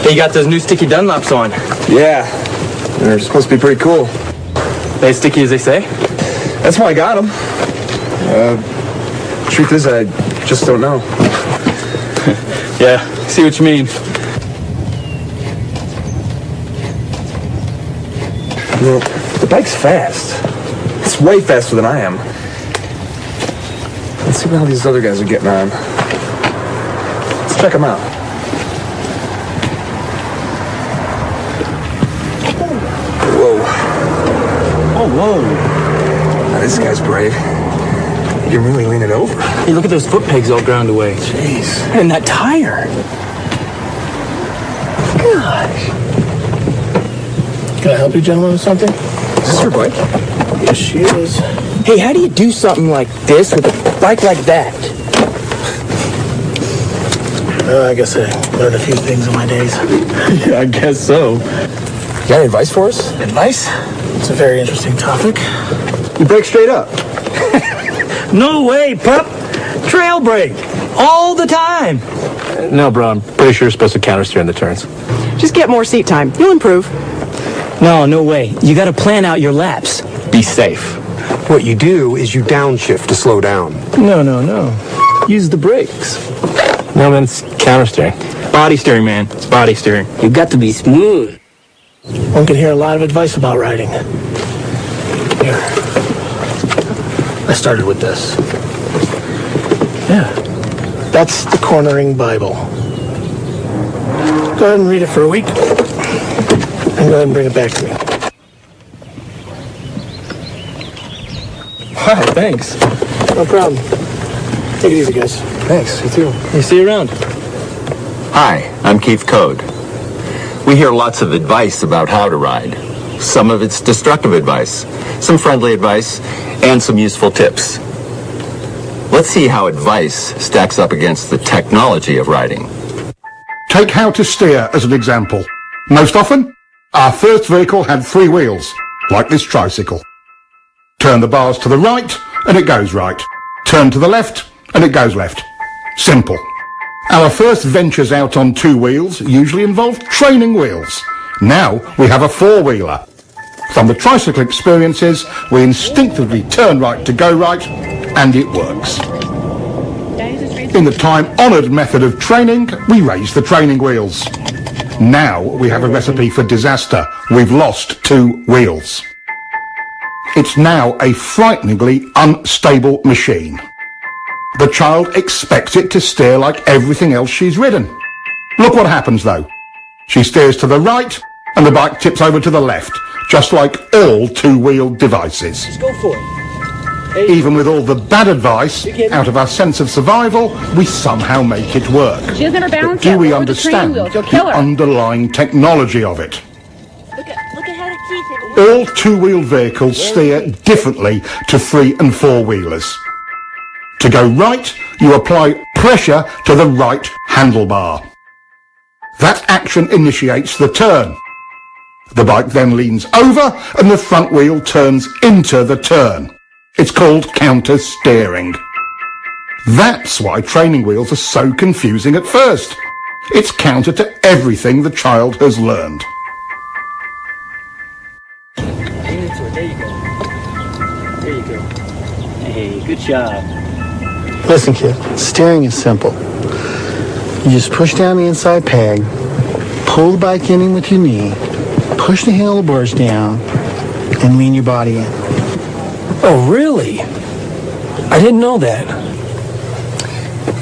Hey, you got those new sticky Dunlops on. Yeah, they're supposed to be pretty cool. They as sticky as they say? That's why I got them. Truth is, I just don't know. Yeah, see what you mean. Well, the bike's fast. It's way faster than I am. Let's see how these other guys are getting on. Let's check them out. Whoa. Oh, whoa. Now, this guy's brave. You're really leaning over. Hey, look at those foot pegs all ground away. Jeez. And that tire. Gosh. Can I help you gentlemen with something? Is this your bike? Yes, she is. Hey, how do you do something like this with a bike like that? I guess I learned a few things in my days. Yeah, I guess so. You got any advice for us? Advice? It's a very interesting topic. You brake straight up. No way, pup. Trail brake. All the time. No, bro, I'm pretty sure you're supposed to countersteer in the turns. Just get more seat time. You'll improve. No way. You got to plan out your laps. Be safe. What you do is you downshift to slow down. No. Use the brakes. No, man, it's countersteering. Body steering, man. It's body steering. You got to be smooth. One can hear a lot of advice about riding. Here. I started with this. Yeah. That's the Cornering Bible. Go ahead and read it for a week. And go ahead and bring it back to me. All right, thanks. No problem. Take it easy, guys. Thanks, you too. You see you around. Hi, I'm Keith Code. We hear lots of advice about how to ride. Some of it's destructive advice, some friendly advice, and some useful tips. Let's see how advice stacks up against the technology of riding. Take how to steer as an example. Most often, our first vehicle had 3 wheels, like this tricycle. Turn the bars to the right, and it goes right. Turn to the left, and it goes left. Simple. Our first ventures out on 2 wheels usually involved training wheels. Now we have a 4-wheeler. From the tricycle experiences, we instinctively turn right to go right, and it works. In the time-honoured method of training, we raise the training wheels. Now we have a recipe for disaster. We've lost 2 wheels. It's now a frighteningly unstable machine. The child expects it to steer like everything else she's ridden. Look what happens though. She steers to the right and the bike tips over to the left, just like all 2-wheeled devices. Just go for it. Even with all the bad advice, out of our sense of survival, we somehow make it work. She doesn't have her balance But do yet. we Lower the training understand wheels. You'll kill the her. underlying technology of it? Look at how the keys have All 2-wheeled vehicles steer differently to 3- and 4-wheelers. To go right, you apply pressure to the right handlebar. That action initiates the turn. The bike then leans over and the front wheel turns into the turn. It's called counter-steering. That's why training wheels are so confusing at first. It's counter to everything the child has learned. There you go. Hey, good job. Listen, kid. Steering is simple. You just push down the inside peg, pull the bike in with your knee, push the handlebars down, and lean your body in. Oh, really? I didn't know that.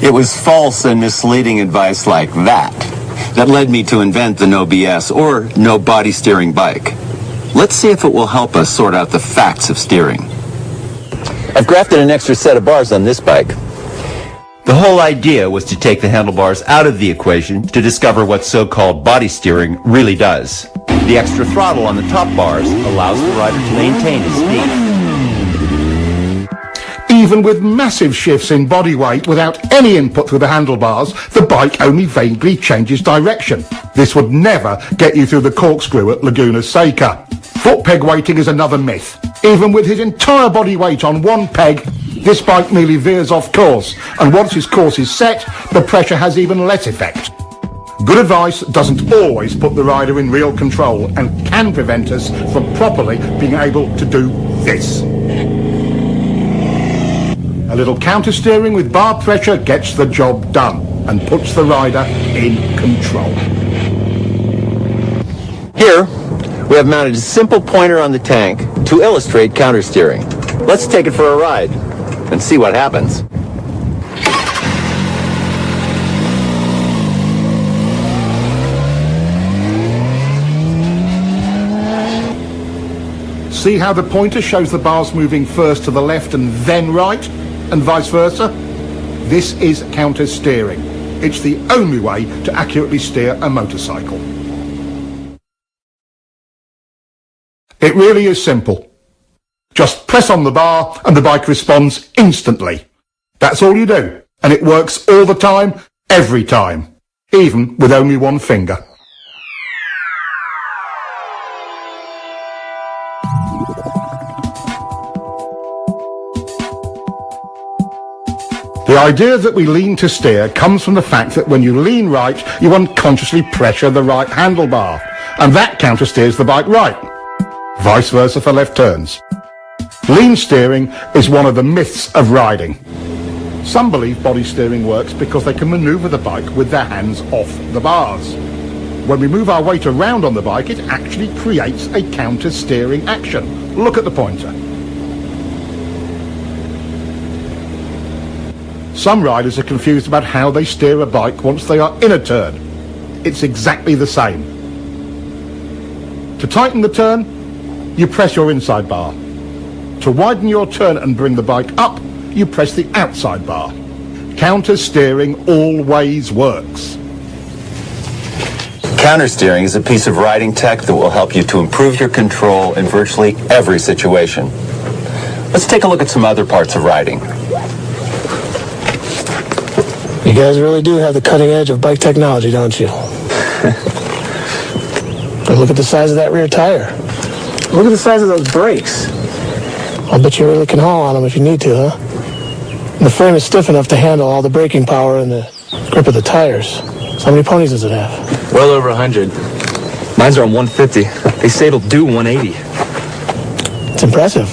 It was false and misleading advice like that led me to invent the no BS or no body steering bike. Let's see if it will help us sort out the facts of steering. I've grafted an extra set of bars on this bike. The whole idea was to take the handlebars out of the equation to discover what so-called body steering really does. The extra throttle on the top bars allows the rider to maintain his speed. Even with massive shifts in body weight without any input through the handlebars, the bike only vaguely changes direction. This would never get you through the corkscrew at Laguna Seca. Foot peg weighting is another myth. Even with his entire body weight on one peg, this bike merely veers off course, and once his course is set, the pressure has even less effect. Good advice doesn't always put the rider in real control and can prevent us from properly being able to do this. A little counter-steering with bar pressure gets the job done and puts the rider in control. Here, we have mounted a simple pointer on the tank to illustrate countersteering. Let's take it for a ride and see what happens. See how the pointer shows the bars moving first to the left and then right, and vice versa? This is counter-steering. It's the only way to accurately steer a motorcycle. It really is simple. Just press on the bar and the bike responds instantly. That's all you do, and it works all the time, every time, even with only one finger. The idea that we lean to steer comes from the fact that when you lean right, you unconsciously pressure the right handlebar, and that counter-steers the bike right. Vice versa for left turns. Lean steering is one of the myths of riding. Some believe body steering works because they can maneuver the bike with their hands off the bars. When we move our weight around on the bike, it actually creates a counter-steering action. Look at the pointer. Some riders are confused about how they steer a bike once they are in a turn. It's exactly the same. To tighten the turn, you press your inside bar. To widen your turn and bring the bike up, you press the outside bar. Counter-steering always works. Countersteering is a piece of riding tech that will help you to improve your control in virtually every situation. Let's take a look at some other parts of riding. You guys really do have the cutting edge of bike technology, don't you? But look at the size of that rear tire. Look at the size of those brakes. I'll bet you really can haul on them if you need to, huh? And the frame is stiff enough to handle all the braking power and the grip of the tires. So how many ponies does it have? Well over 100. Mine's are on 150. They say it'll do 180. It's impressive.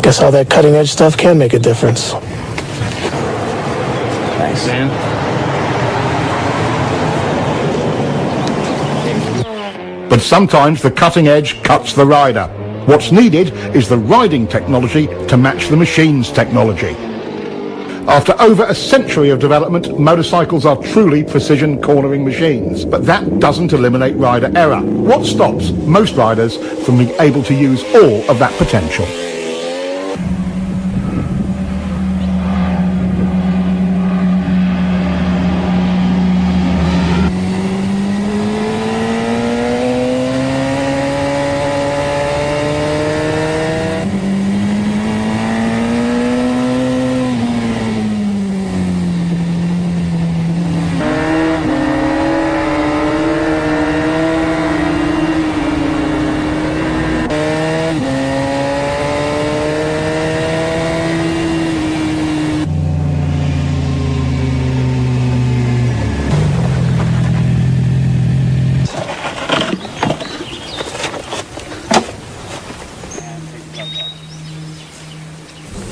Guess all that cutting edge stuff can make a difference. Thanks, man. But sometimes the cutting edge cuts the rider. What's needed is the riding technology to match the machine's technology. After over a century of development, motorcycles are truly precision cornering machines. But that doesn't eliminate rider error. What stops most riders from being able to use all of that potential?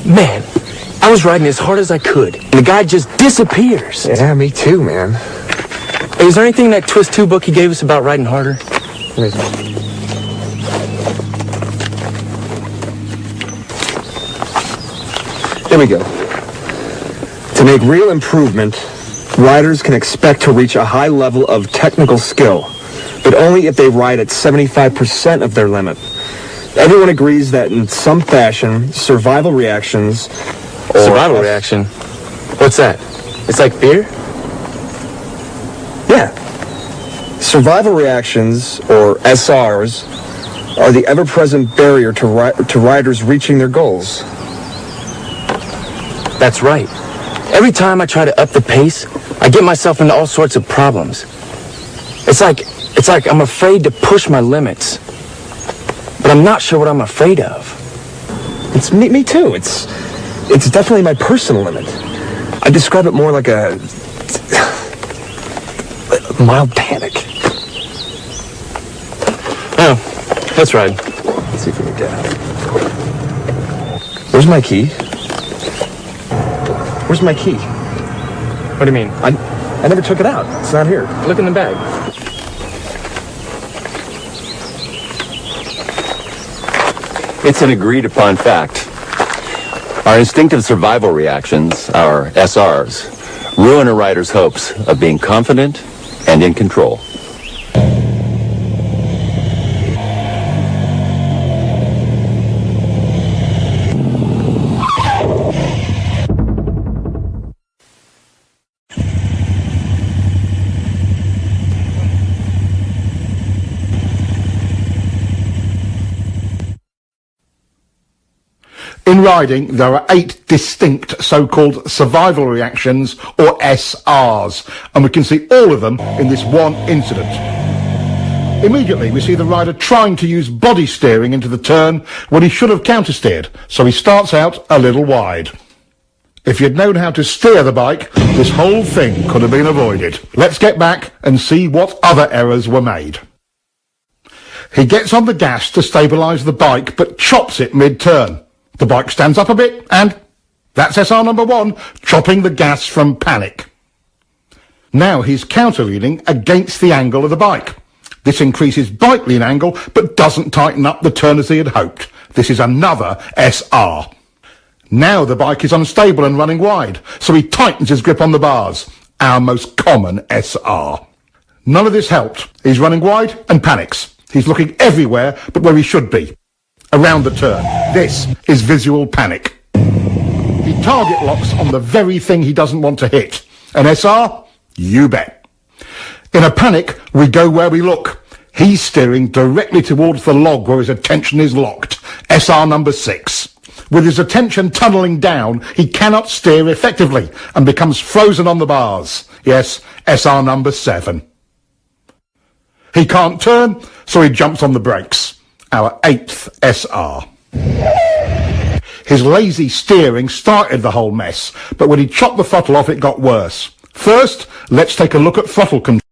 Man, I was riding as hard as I could, and the guy just disappears. Yeah, me too, man. Hey, is there anything in that Twist 2 book he gave us about riding harder? Here we go. To make real improvement, riders can expect to reach a high level of technical skill, but only if they ride at 75% of their limit. Everyone agrees that in some fashion, survival reactions... Survival reaction? What's that? It's like fear? Yeah. Survival reactions, or SRs, are the ever-present barrier to riders reaching their goals. That's right. Every time I try to up the pace, I get myself into all sorts of problems. It's like I'm afraid to push my limits. But I'm not sure what I'm afraid of. It's me too. It's definitely my personal limit. I describe it more like Mild panic. Oh, let's ride. Let's see if we can get out. Where's my key? Where's my key? What do you mean? I never took it out. It's not here. Look in the bag. It's an agreed upon fact. Our instinctive survival reactions, our SRs, ruin a rider's hopes of being confident and in control. In riding, there are 8 distinct so-called survival reactions, or SRs, and we can see all of them in this one incident. Immediately, we see the rider trying to use body steering into the turn when he should have counter-steered, so he starts out a little wide. If you'd known how to steer the bike, this whole thing could have been avoided. Let's get back and see what other errors were made. He gets on the gas to stabilise the bike, but chops it mid-turn. The bike stands up a bit, and that's SR number 1, chopping the gas from panic. Now he's counter-leaning against the angle of the bike. This increases bike lean angle, but doesn't tighten up the turn as he had hoped. This is another SR. Now the bike is unstable and running wide, so he tightens his grip on the bars. Our most common SR. None of this helped. He's running wide and panics. He's looking everywhere but where he should be. Around the turn. This is visual panic. He target locks on the very thing he doesn't want to hit. An SR? You bet. In a panic, we go where we look. He's steering directly towards the log where his attention is locked. SR number 6. With his attention tunnelling down, he cannot steer effectively and becomes frozen on the bars. Yes, SR number 7. He can't turn, so he jumps on the brakes. Our 8th SR. His lazy steering started the whole mess, but when he chopped the throttle off, it got worse. First, let's take a look at throttle control.